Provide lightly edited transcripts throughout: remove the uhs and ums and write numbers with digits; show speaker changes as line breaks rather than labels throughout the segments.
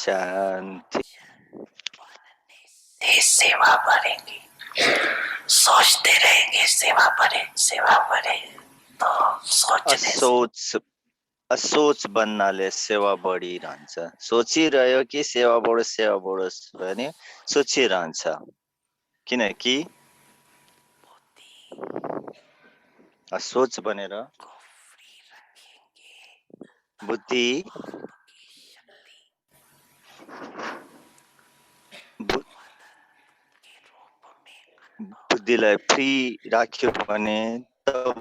शांति
सेवा करेंगे, सोचते रहेंगे सेवा करे तो
असोच बन्नाले सेवा बढिरहन्छ। सोचिरह्यो कि सेवा बढोस् भने सोचिरहन्छ। किनकि असोच बनेर बुद्धिलाई फ्री राख्यो भने तब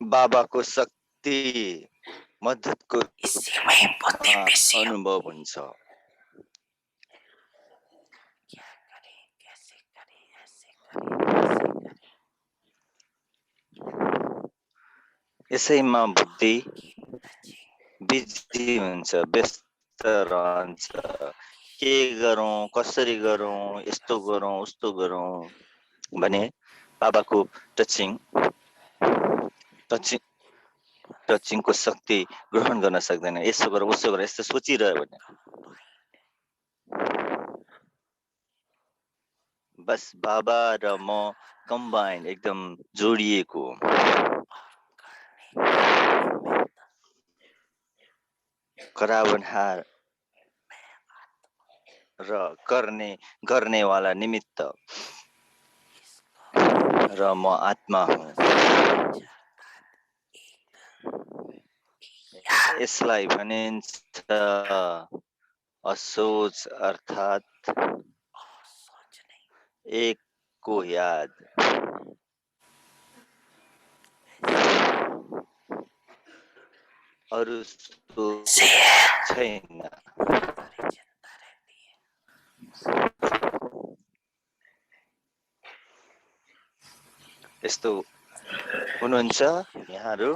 बाबाको शक्ति मद्दतको अनुभव हुन्छ। यसैमा बुद्धि बिजी हुन्छ, व्यस्त रहन्छ। के गरौँ, कसरी गरौँ, यस्तो गरौँ उस्तो गरौँ भने बाबाको टचिङको शक्ति ग्रहण गर्न सक्दैन। यसो गर उसो गर यस्तो सोचिरह्यो भने बस बाबा र म कम्बाइन एकदम जोडिएको करावनहार र गर्नेवाला निमित्त र म आत्मा हुँ। यसलाई भनिन्छ असोच अर्थात एकको याद। अरु छैन। यस्तो हुनुहुन्छ यहाँहरू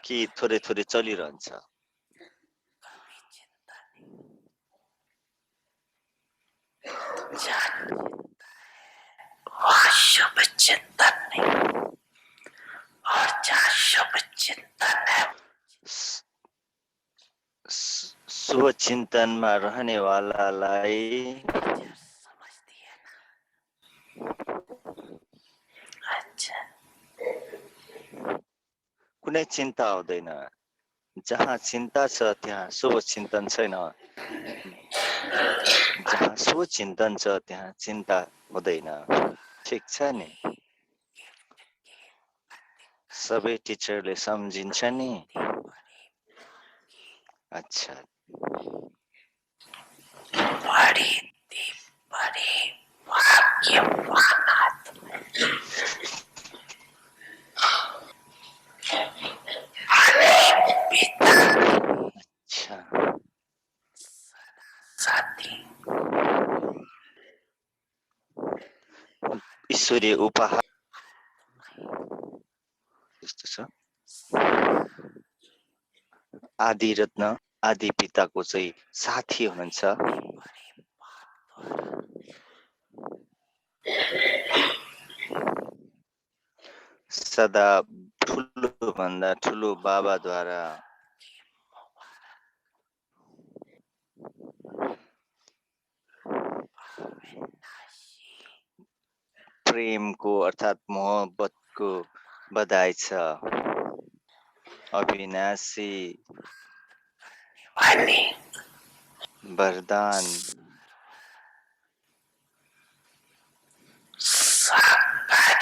कि थोरै थोरै चलिरहन्छ।
शुभ चिंतन नहीं और जहाँ शुभ चिंतन है
शुभ चिन्तनमा रहनेवालालाई कुनै चिन्ता हुँदैन। जहाँ चिन्ता छ त्यहाँ शुभ चिन्तन छैन। जहाँ शुभ चिन्तन छ त्यहाँ चिन्ता हुँदैन। ठिक छ नि? सबै टिचरले सम्झिन्छ नि? अच्छा, ईश्वरीय उपहार यस्तो छ। आदि रत्न आदि पिताको चाहिँ साथी हुनुहुन्छ। सदा ठुलो भन्दा ठुलो बाबाद्वारा प्रेमको अर्थात् मोहब्बतको बधाई छ। अविनाशी वरदान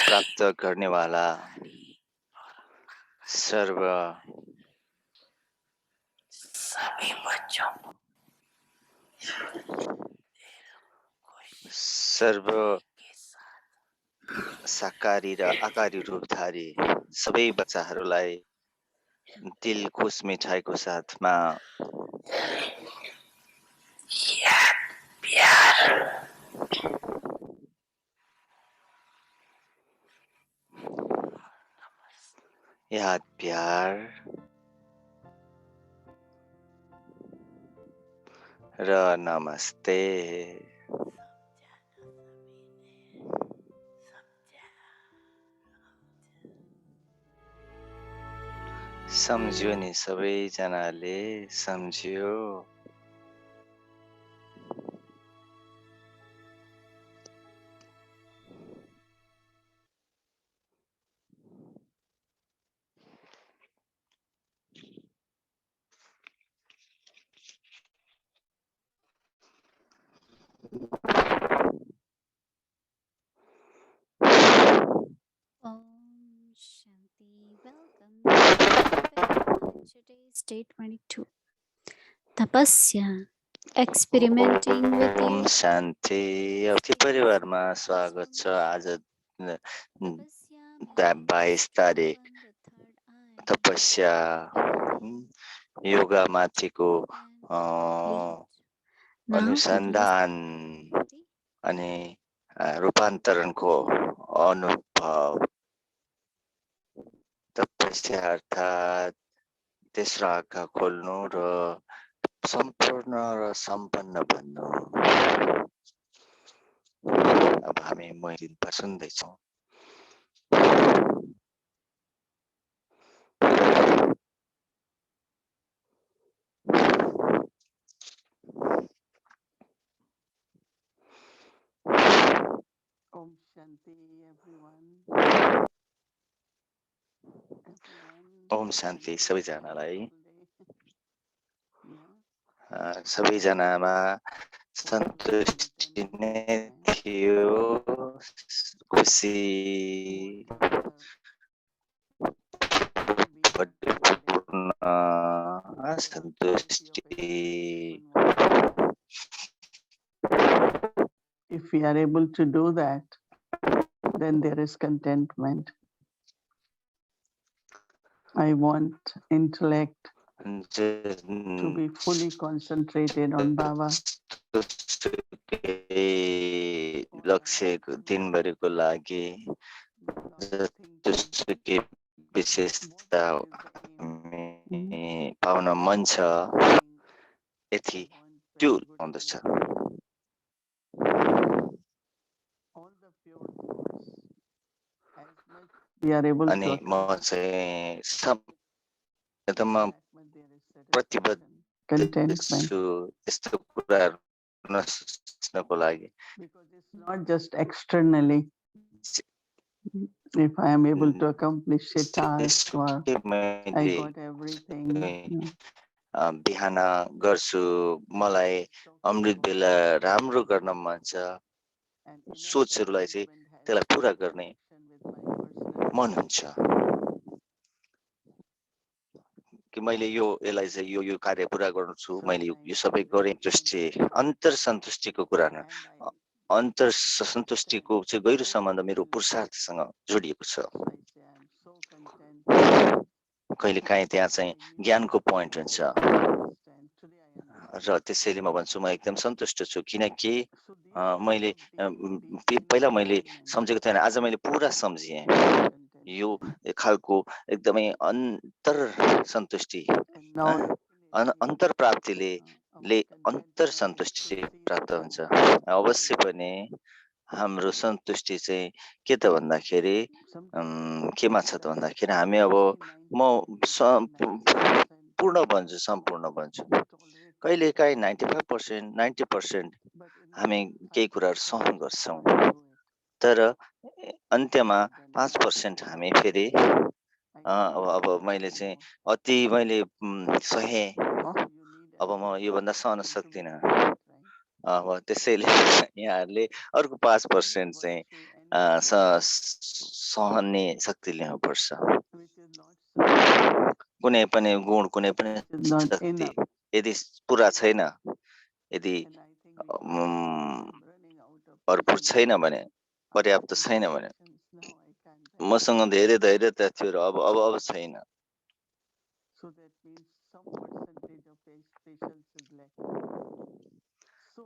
प्राप्त गर्नेवाला सर्व साकारी र आकारी रूपधारी सबै बच्चाहरूलाई दिल खुस मिठाईको साथमा याद प्यार र नमस्ते। सम्झ्यो नि सबैजनाले सम्झ्यो
Om Shanti. Welcome to today's day 22. Tapasya. Experimenting with
Om
you.
शान्ति अवधि परिवारमा स्वागत छ आज 22 तारिक तपस्या योगा माथिको अनुसन्धान अनि रूपान्तरणको अनुभव तपस्या अर्थात् तेस्रो आँखा खोल्नु र सम्पूर्ण र सम्पन्न बन्नु। अब हामी मोहिनी सुन्दैछौँ।
Om Shanti, everyone.
ओम शान्ति सबैजनालाई। सबैजनामा सन्तुष्टि नै थियो, खुसी परिपूर्ण सन्तुष्टि।
If we are able to do that, then there is contentment. I want intellect to be fully concentrated on Baba.
लक्ष्य दिनभरिको लागि जसुकै विशेषता पाउन मन छ यति त्यो हुँदछ। अनि म चाहिँ एकदम प्रतिबद्ध छु यस्तो कुराहरू नसोच्नको लागि।
Because it's not just externally. If I am able to accomplish a task or I got everything.
बिहान गर्छु, मलाई अमृत बेला राम्रो गर्न मन छ, सोचहरूलाई चाहिँ त्यसलाई पुरा गर्ने मन हुन्छ कि मैले यसलाई चाहिँ यो कार्य पुरा गर्छु, मैले यो सबै गरेँ। दृष्टि अन्तर सन्तुष्टिको कुरा न, अन्तर सन्तुष्टिको चाहिँ गहिरो सम्बन्ध मेरो पुरुषार्थसँग जोडिएको छ। कहिलेकाहीँ त्यहाँ चाहिँ ज्ञानको पोइन्ट हुन्छ र त्यसैले म भन्छु म एकदम सन्तुष्ट छु, किनकि मैले पहिला मैले सम्झेको थिएन, आज मैले पुरा सम्झेँ। यो खालको एकदमै अन्तर सन्तुष्टि, अन्तर प्राप्तिले अन्तर सन्तुष्टि प्राप्त हुन्छ। अवश्य पनि हाम्रो सन्तुष्टि चाहिँ के त भन्दाखेरि केमा छ त भन्दाखेरि हामी अब म पूर्ण बन्छु, सम्पूर्ण बन्छु। कहिलेकाहीँ 95%, 90% हामी केही कुराहरू सहन गर्छौँ, तर अन्त्यमा 5% हामी फेरि अब मैले चाहिँ अति मैले सहेँ, अब म योभन्दा सहन सक्दिनँ। अब त्यसैले यहाँहरूले अर्को 5% चाहिँ सहने शक्ति ल्याउनुपर्छ। कुनै पनि गुण, कुनै पनि शक्ति यदि पुरा छैन, यदि भरपुर छैन भने, पर्याप्त छैन भने, मसँग धेरै धैर्यता थियो र अब छैन।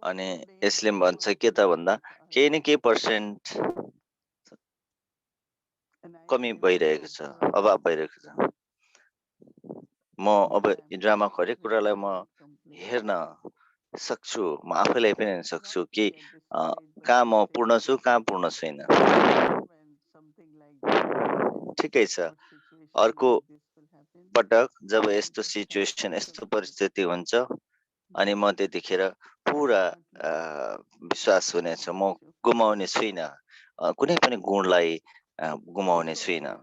अनि यसले भन्छ के त भन्दा केही न केही पर्सेन्ट कमी भइरहेको छ, अभाव भइरहेको छ। म अब ड्रामाको हरेक कुरालाई म हेर्न सक्छु, म आफैलाई पनि हेर्न सक्छु कि कहाँ म पूर्ण छु, कहाँ पूर्ण छैन। ठिकै छ, अर्को पटक जब यस्तो सिचुएसन यस्तो परिस्थिति हुन्छ अनि म त्यतिखेर पुरा विश्वास हुनेछ म गुमाउने छुइनँ कुनै पनि गुणलाई गुमाउने छुइनँ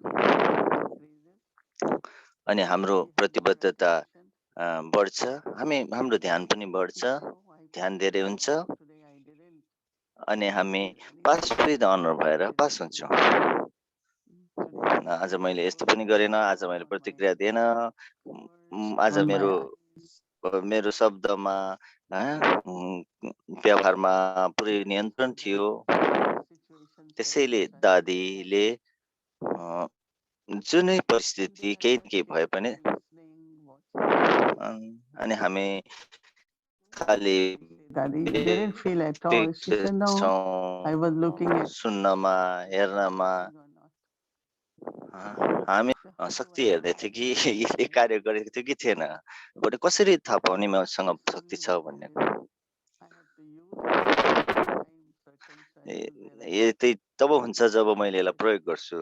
अनि हाम्रो प्रतिबद्धता बढ्छ हाम्रो ध्यान पनि बढ्छ ध्यान धेरै हुन्छ अनि हामी पास भएर पास हुन्छौँ आज मैले यस्तो पनि गरेन आज मैले प्रतिक्रिया दिएन आज मेरो शब्दमा व्यवहारमा पुरै नियन्त्रण थियो त्यसैले दादीले जुनै परिस्थिति केही भए पनि अनि हामी खाली सुन्नमा हेर्नमा हामी शक्ति हेर्दै थियो कि यसले कार्य गरेको थियो कि थिएन बट कसरी थाहा पाउने मसँग शक्ति छ भन्ने त्यही तब हुन्छ जब मैले यसलाई प्रयोग गर्छु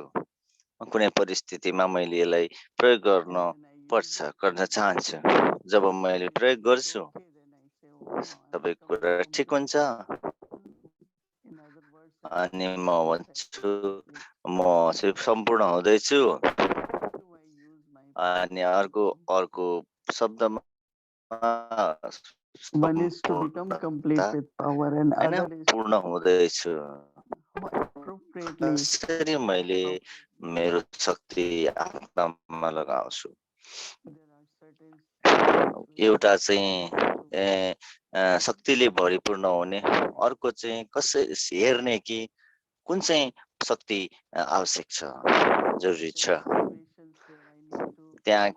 कुनै परिस्थितिमा मैले यसलाई प्रयोग गर्न चाहन्छु जब मैले प्रयोग गर्छु सबै कुरा ठिक हुन्छ अनि म भन्छु म सम्पूर्ण हुँदैछु अनि अर्को शब्दमा पूर्ण हुँदैछु त्यसरी मैले मेरो शक्ति आत्मामा लगाउँछु एउटा चाहिँ शक्तिले भरिपूर्ण हुने अर्को चाहिँ कसरी हेर्ने कि कुन चाहिँ शक्ति आवश्यक छ जरुरी छ त्यहाँ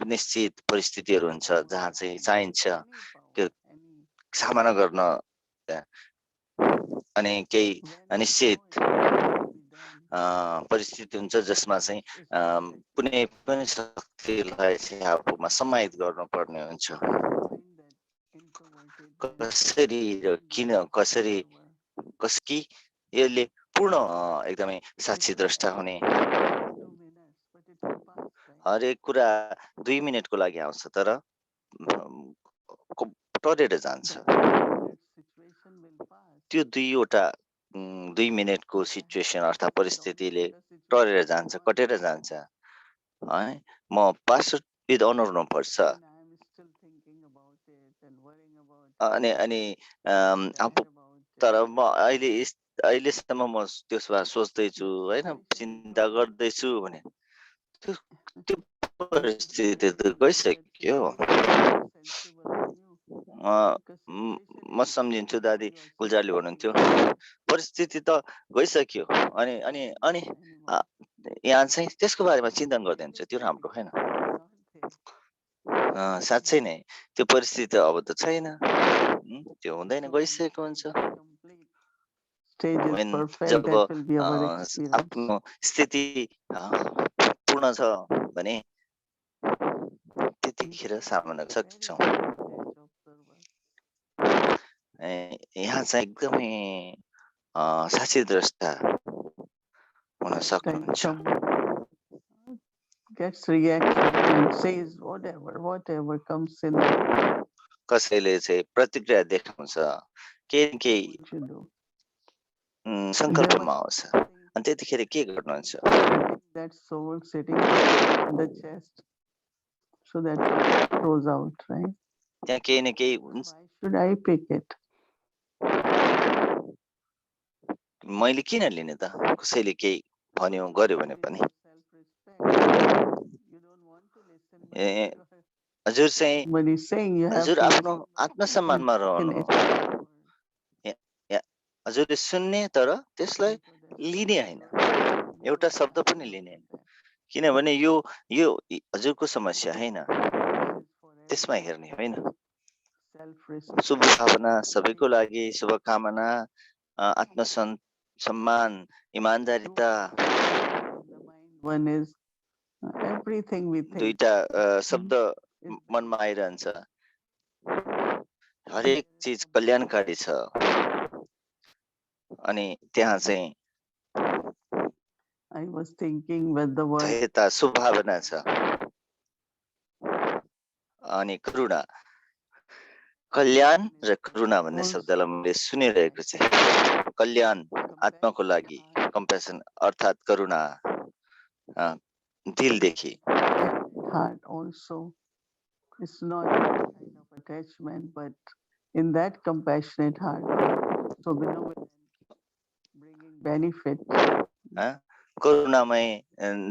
निश्चित परिस्थितिहरू हुन्छ जहाँ चाहिँ चाहिन्छ त्यो सामना गर्न अनि केही निश्चित परिस्थिति हुन्छ जसमा चाहिँ कुनै पनि शक्तिलाई चाहिँ आफूमा समाहित गर्नुपर्ने हुन्छ कसरी र किन कसरी कसकी यसले पूर्ण एकदमै साक्षी द्रष्टा हुने हरेक कुरा 2 मिनेटको लागि आउँछ तर टरेर जान्छ त्यो 2 मिनेटको सिचुएसन अर्थात् परिस्थितिले टरेर जान्छ कटेर जान्छ है म पासविद अनर हुनुपर्छ अनि तर म अहिलेसम्म म त्यसमा सोच्दैछु होइन चिन्ता गर्दैछु भने त्यो परिस्थिति त गइसक्यो म सम्झिन्छु दादी गुल्जारले भन्नुहुन्थ्यो परिस्थिति त गइसक्यो अनि अनि अनि यहाँ चाहिँ त्यसको बारेमा चिन्तन गर्दैन छ त्यो राम्रो होइन साँच्चै नै त्यो परिस्थिति अब त छैन त्यो हुँदैन गइसकेको हुन्छ जब आफ्नो स्थिति पूर्ण छ भने त्यतिखेर सामना गर्न सक्छौँ यहाँ चाहिँ एकदमै साक्षी द्रष्टा हुन सक्नुहुन्छ कसैले चाहिँ प्रतिक्रिया देखाउँछ केही संकल्पमा आउँछ अनि त्यतिखेर के गर्नुहुन्छ त्यहाँ केही न केही मैले किन लिने त कसैले केही भन्यो गर्यो भने पनि हजुर चाहिँ हजुर आफ्नो आत्मसम्मानमा रहनु हजुरले सुन्ने तर त्यसलाई लिने होइन एउटा शब्द पनि लिने होइन किनभने यो हजुरको समस्या होइन त्यसमा हेर्ने होइन शुभकामना सबैको लागि शुभकामना आत्मसम्मान इमानदारिता दुईटा शब्द मनमा आइरहन्छ हरेक चिज कल्याणकारी छ अनि त्यहाँ चाहिँ दयता सुभावना छ अनि करुणा, कल्याण र करुणा भन्ने शब्दलाई मैले सुनिरहेको छु। कल्याण आत्माको लागि, कम्प्यासन अर्थात् करुणा दिलदेखि।
Heart also is not a kind of attachment, but in that compassionate heart, so benevolent, bringing benefit.
करुणामय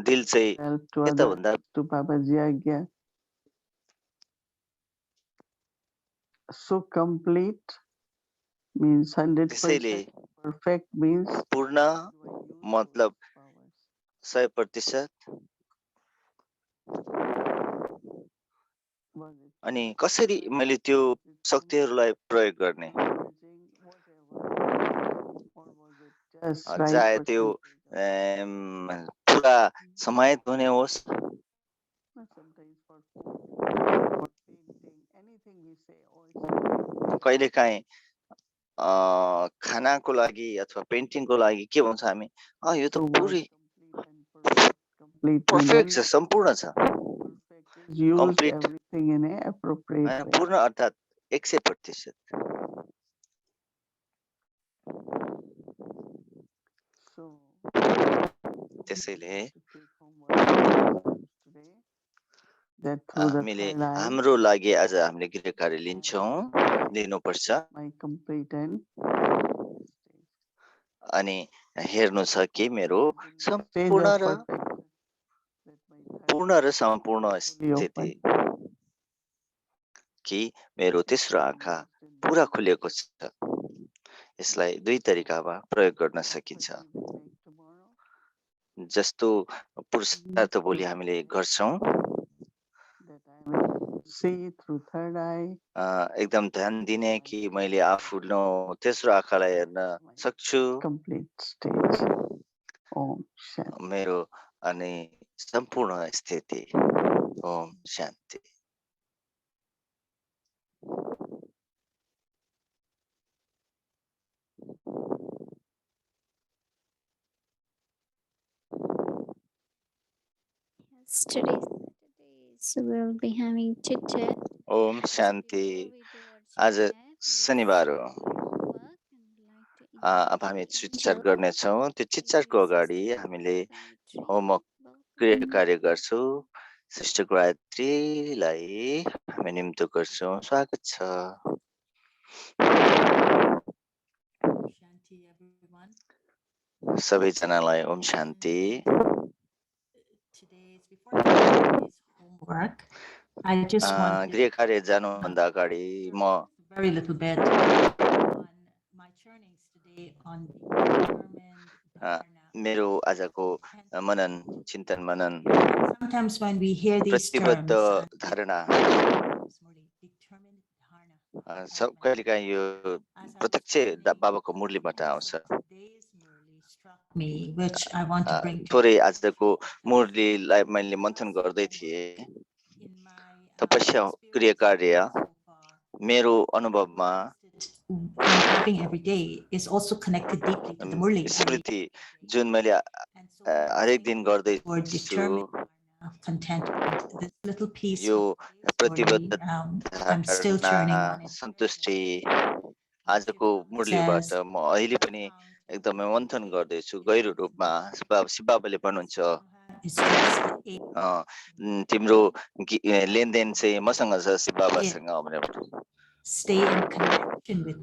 दिल चाहिँ के त भन्दा
to Babaji Agya. So complete means 100%. Perfect means
पूर्ण मतलब 100%। अनि कसरी मैले त्यो शक्तिहरूलाई प्रयोग गर्ने, चाहे त्यो पुरा समाहित हुने होस्, कहिलेकाहीँ खानाको लागि अथवा पेन्टिङको लागि के भन्छ हामी, यो त पुरै पर्फेक्ट छ, सम्पूर्ण छ, कम्प्लिट, पूर्ण अर्थात् 100%। त्यसैले हामीले हाम्रो लागि आज हामीले गृह कार्य लिनुपर्छ अनि हेर्नु छ कि मेरो सम्पूर्ण र सम्पूर्ण स्थिति कि मेरो तेस्रो आँखा पुरा खुलेको छ। यसलाई दुई तरिकामा प्रयोग गर्न सकिन्छ। जस्तो पुरुषार्थ भोलि हामीले गर्छौं, एकदम ध्यान दिने कि मैले आफ्नो तेस्रो आँखालाई हेर्न सक्छु, मेरो अनि सम्पूर्ण स्थिति। ओम शान्ति।
Today's Saturday, so we'll be having chit chat.
Om शान्ति। आज शनिबार हो। अब हामी चिटचाट गर्नेछौँ। त्यो चिटचाटको अगाडि हामीले होमवर्क क्रिया कार्य गर्छौँ। सिस्टर गायत्रीलाई हामी निम्तो गर्छौँ। स्वागत छ। सबैजनालाई ओम शान्ति। गृह कार्य जानुभन्दा अगाडि म मेरो आजको मनन चिन्तन मनन प्रतिबद्ध धारणा कहिलेकाहीँ यो प्रत्यक्ष बाबाको मुरलीबाट आउँछ। थोरै आजको मुरलीलाई मैले मन्थन गर्दै थिएँ। तपस्या क्रिया कार्य मेरो अनुभवमा स्मृति जुन मैले हरेक दिन गर्दैछु, यो प्रतिबद्ध धारणा सन्तुष्टि आजको मुरलीबाट म अहिले पनि एकदमै मन्थन गर्दैछु गहिरो रूपमा। शिव बाबाले भन्नुहुन्छ तिम्रो लेनदेन चाहिँ मसँग छ, शिव बाबासँग भनेर।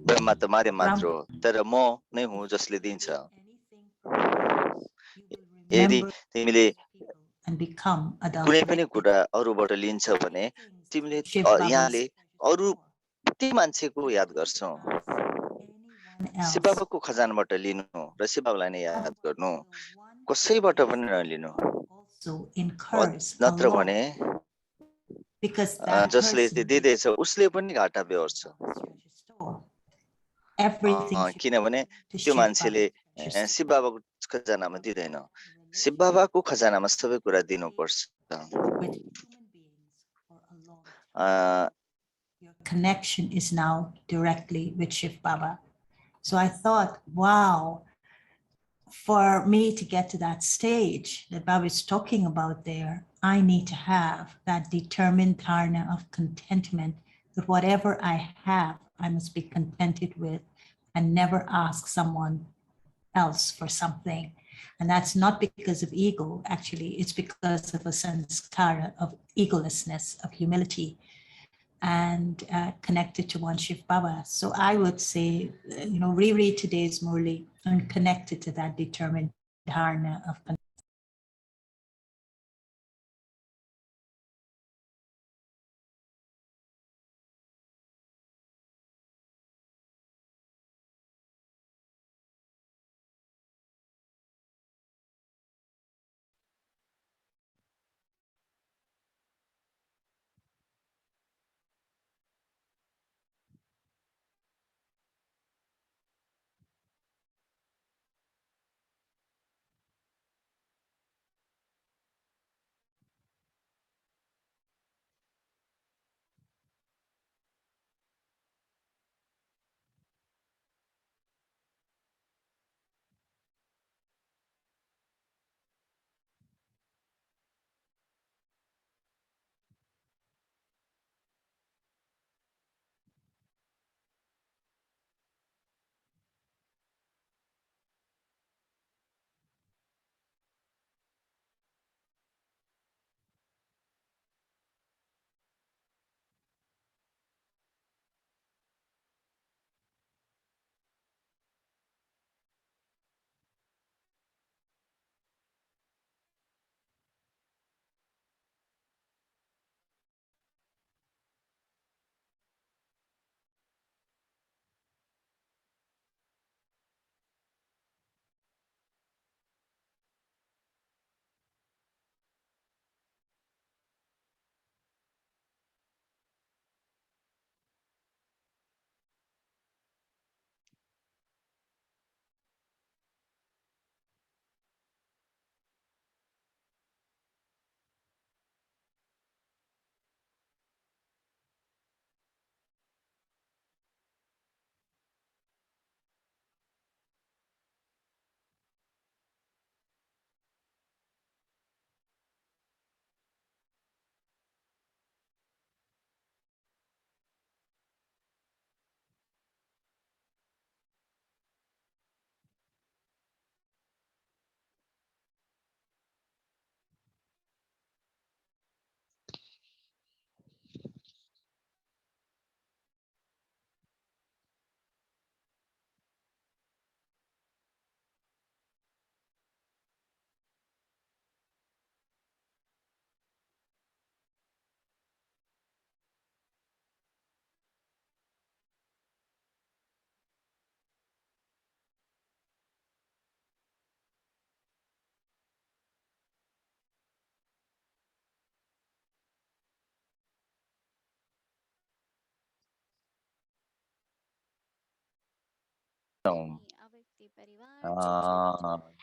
ब्रह्मा त मारे मात्र हो, तर म नै हुँ जसले दिन्छ। यदि तिमीले कुनै पनि कुरा अरूबाट लिन्छ भने तिमीले यहाँले अरू ती मान्छेको याद गर्छौ। शिव बाबाको खजानबाट लिनु र शिव बाबालाई नै याद गर्नु, कसैबाट पनि नलिनु। नत्र भने जसले दिँदैछ उसले पनि घाटा बेहोर्छ। किनभने त्यो मान्छेले शिव बाबाको खजानामा दिँदैन, शिव बाबाको खजानामा सबै कुरा दिनुपर्छ।
Your connection is now directly with Shiv Baba. So I thought, wow, for me to get to that stage that Baba is talking about there, I need to have that determined dharana of contentment, that whatever I have, I must be contented with and never ask someone else for something. And that's not because of ego, actually, it's because of a sanskara of egolessness, of humility, and connected to one Shiv Baba. So I would say, reread today's Murli and connect it to that determined dharana of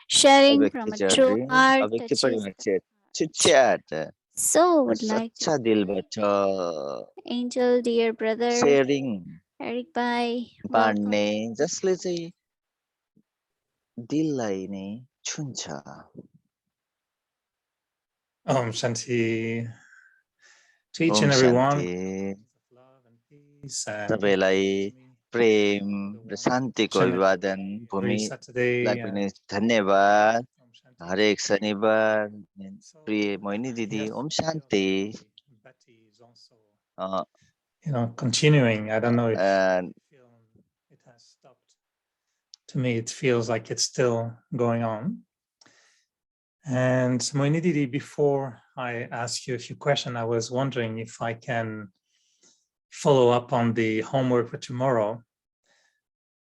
Sharing from a true
अव्यक्तिचर्री
heart
अव्यक्ति
touches
परिवार
the
चेत
heart.
चिच्याट
So would like to
सच्चा दिलबाट
Angel, dear brother,
sharing
Eric Bhai,
बाँड्ने
welcome.
जसले चाहिँ दिललाई नै छुन्छ
Om Shanti to each
Om
and every one.
Shanti
Love and peace and
सबैलाई प्रेम
the
र
warm
शान्तिको
introduction
अभिवादन
every
भूमिलाई
Saturday.
पनि धन्यवाद
Om Shanti.
हरेक शनिबार
So
प्रिय मोहिनी दिदी
yes,
Om
the video of
Shanti
Betty is also continuing. I don't know if
and
the film it has stopped. To me, it feels like it's still going on. And Mohini Didi, before I ask you a few questions, I was wondering if I can follow up on the homework for tomorrow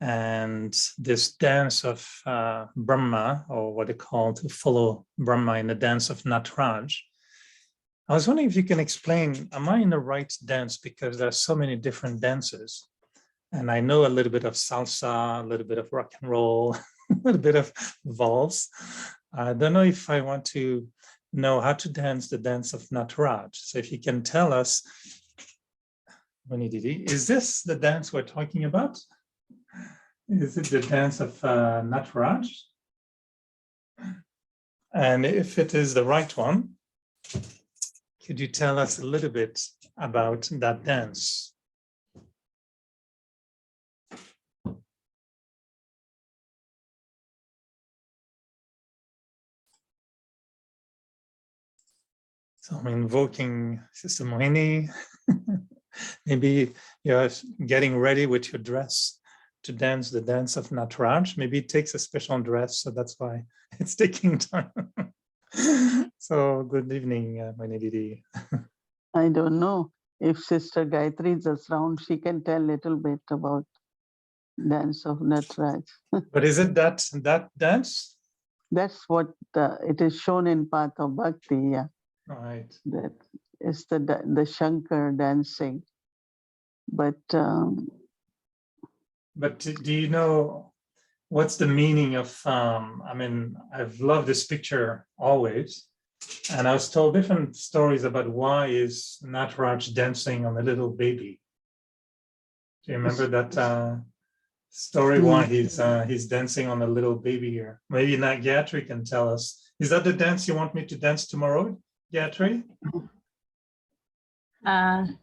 and this dance of Brahma, or what they call to follow Brahma in the dance of Nataraj. I was wondering if you can explain, am I in the right dance? Because there are so many different dances. And I know a little bit of salsa, a little bit of rock and roll, a little bit of valse. I don't know if I want to know how to dance the dance of Nataraj. So if you can tell us, Mani Didi, is this the dance we're talking about? Is it the dance of Nataraj? And if it is the right one, could you tell us a little bit about that dance? So I'm invoking Sister Mohini. Maybe you're getting ready with your dress to dance the dance of Nataraj. Maybe it takes a special dress, so that's why it's taking time. So good evening, Didi.
I don't know if Sister Gayatri is around. She can tell a little bit about dance of Nataraj.
But is it that dance?
That's what it is shown in Path of Bhakti. Yeah,
Right.
that is the Shankar dancing. But
do you know what's the meaning of? I mean, I've loved this picture always, and I was told different stories about why is Nataraj dancing on a little baby. Do you remember that story? Why he's dancing on a little baby here? Maybe Gayatri can tell us. Is that the dance you want me to dance tomorrow, Gayatri?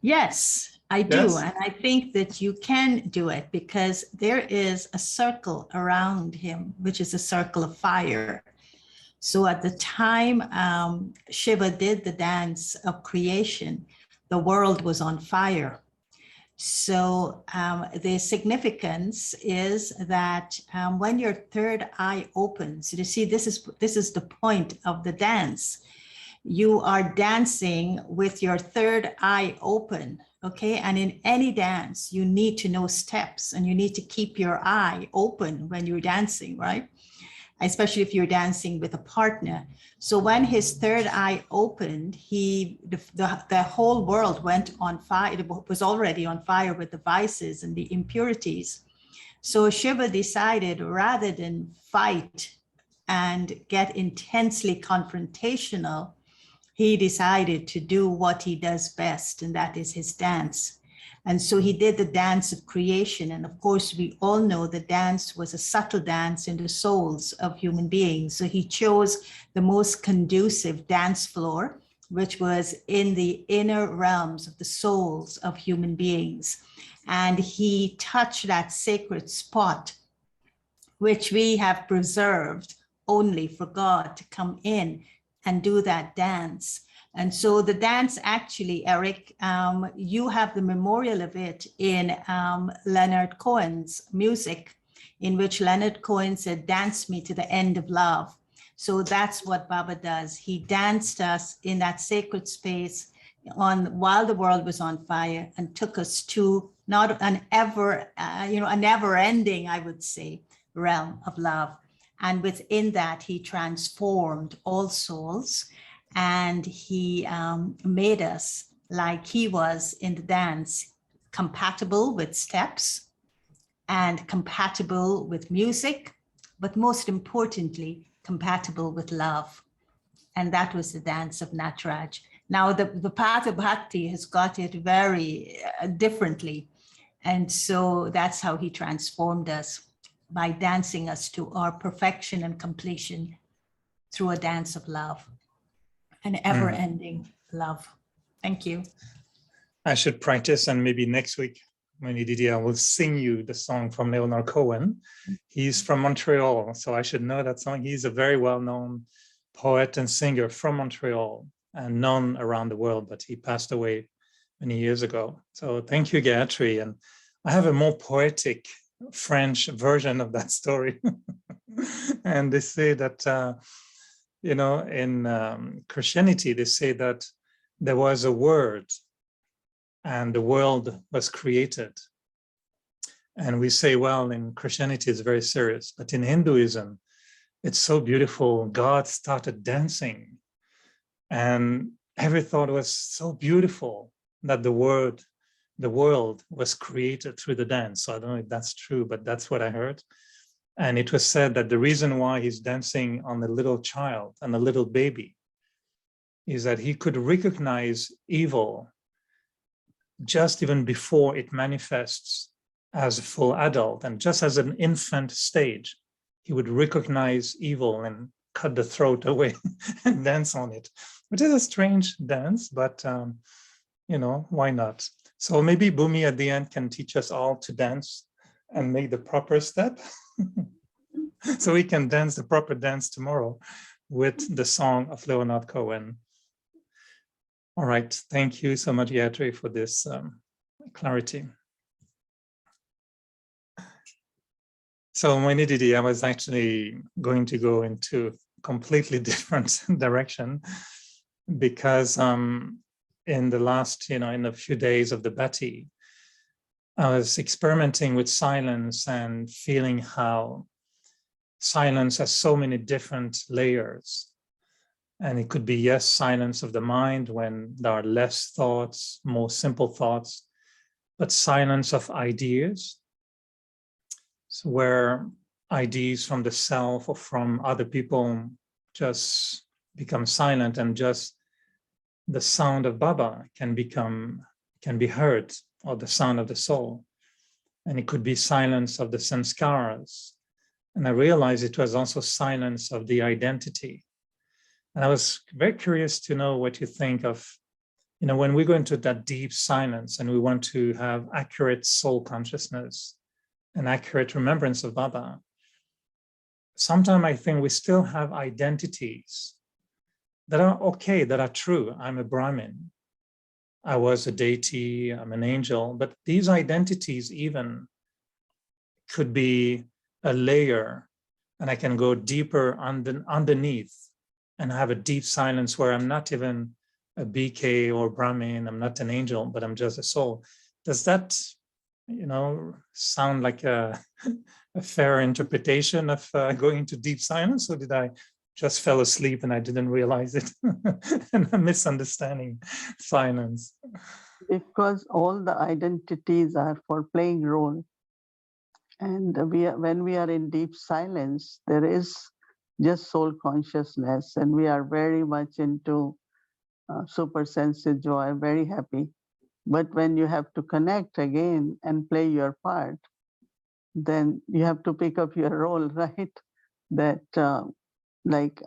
Yes, I do.
Yes.
And I think that you can do it because there is a circle around him, which is a circle of fire. So at the time Shiva did the dance of creation, the world was on fire. So the significance is that when your third eye opens, you see, this is the point of the dance. You are dancing with your third eye open, okay? And in any dance, you need to know steps and you need to keep your eye open when you're dancing, right? Especially if you're dancing with a partner. So when his third eye opened, the whole world went on fire. It was already on fire with the vices and the impurities. So Shiva decided rather than fight and get intensely confrontational, he decided to do what he does best, and that is his dance. And so he did the dance of creation. And of course, we all know the dance was a subtle dance in the souls of human beings. So he chose the most conducive dance floor, which was in the inner realms of the souls of human beings. And he touched that sacred spot, which we have preserved only for God to come in and do that dance. And so the dance actually, Eric, you have the memorial of it in Leonard Cohen's music, in which Leonard Cohen said, "Dance me to the end of love." So that's what Baba does. He danced us in that sacred space while the world was on fire and took us to not an a never ending, I would say, realm of love. And within that, he transformed all souls, and he made us like he was in the dance, compatible with steps and compatible with music, but most importantly, compatible with love. And that was the dance of Nataraj. Now, the path of Bhakti has got it very differently. And so that's how he transformed us, by dancing us to our perfection and completion through a dance of love, an ever-ending love. Thank you.
I should practice, and maybe next week, when Didi, I will sing you the song from Leonard Cohen. He's from Montreal, so I should know that song. He's a very well-known poet and singer from Montreal and known around the world, but he passed away many years ago. So thank you, Gayatri. And I have a more poetic French version of that story. And they say that, in Christianity, they say that there was a word and the world was created. And we say, well, in Christianity, it's very serious, but in Hinduism, it's so beautiful. God started dancing, and every thought was so beautiful that the world was created through the dance. So I don't know if that's true, but that's what I heard. And it was said that the reason why he's dancing on a little child and a little baby is that he could recognize evil just even before it manifests as a full adult. And just as an infant stage, he would recognize evil and cut the throat away and dance on it, which is a strange dance, but you know, why not? So maybe Bhumi at the end can teach us all to dance and make the proper step. So we can dance the proper dance tomorrow with the song of Leonard Cohen. All right, thank you so much, Gayatri, for this clarity. So Mohini Didi, I was actually going to go into a completely different direction because in the last, in a few days of the Bhatti, I was experimenting with silence and feeling how silence has so many different layers. And it could be, yes, silence of the mind when there are less thoughts, more simple thoughts, but silence of ideas. So where ideas from the self or from other people just become silent, and just the sound of Baba can be heard, or the sound of the soul. And it could be silence of the sanskaras. And I realized it was also silence of the identity. And I was very curious to know what you think of, when we go into that deep silence and we want to have accurate soul consciousness and accurate remembrance of Baba. Sometimes I think we still have identities that are okay, that are true. I'm a Brahmin. I was a deity, I'm an angel, but these identities even could be a layer, and I can go deeper underneath and have a deep silence where I'm not even a BK or Brahmin, I'm not an angel, but I'm just a soul. Does that, sound like a fair interpretation of going into deep silence, or did I just fell asleep and I didn't realize it and I'm misunderstanding silence?
Because all the identities are for playing role. And when we are in deep silence, there is just soul consciousness, and we are very much into super sensitive joy, very happy. But when you have to connect again and play your part, then you have to pick up your role, right? That like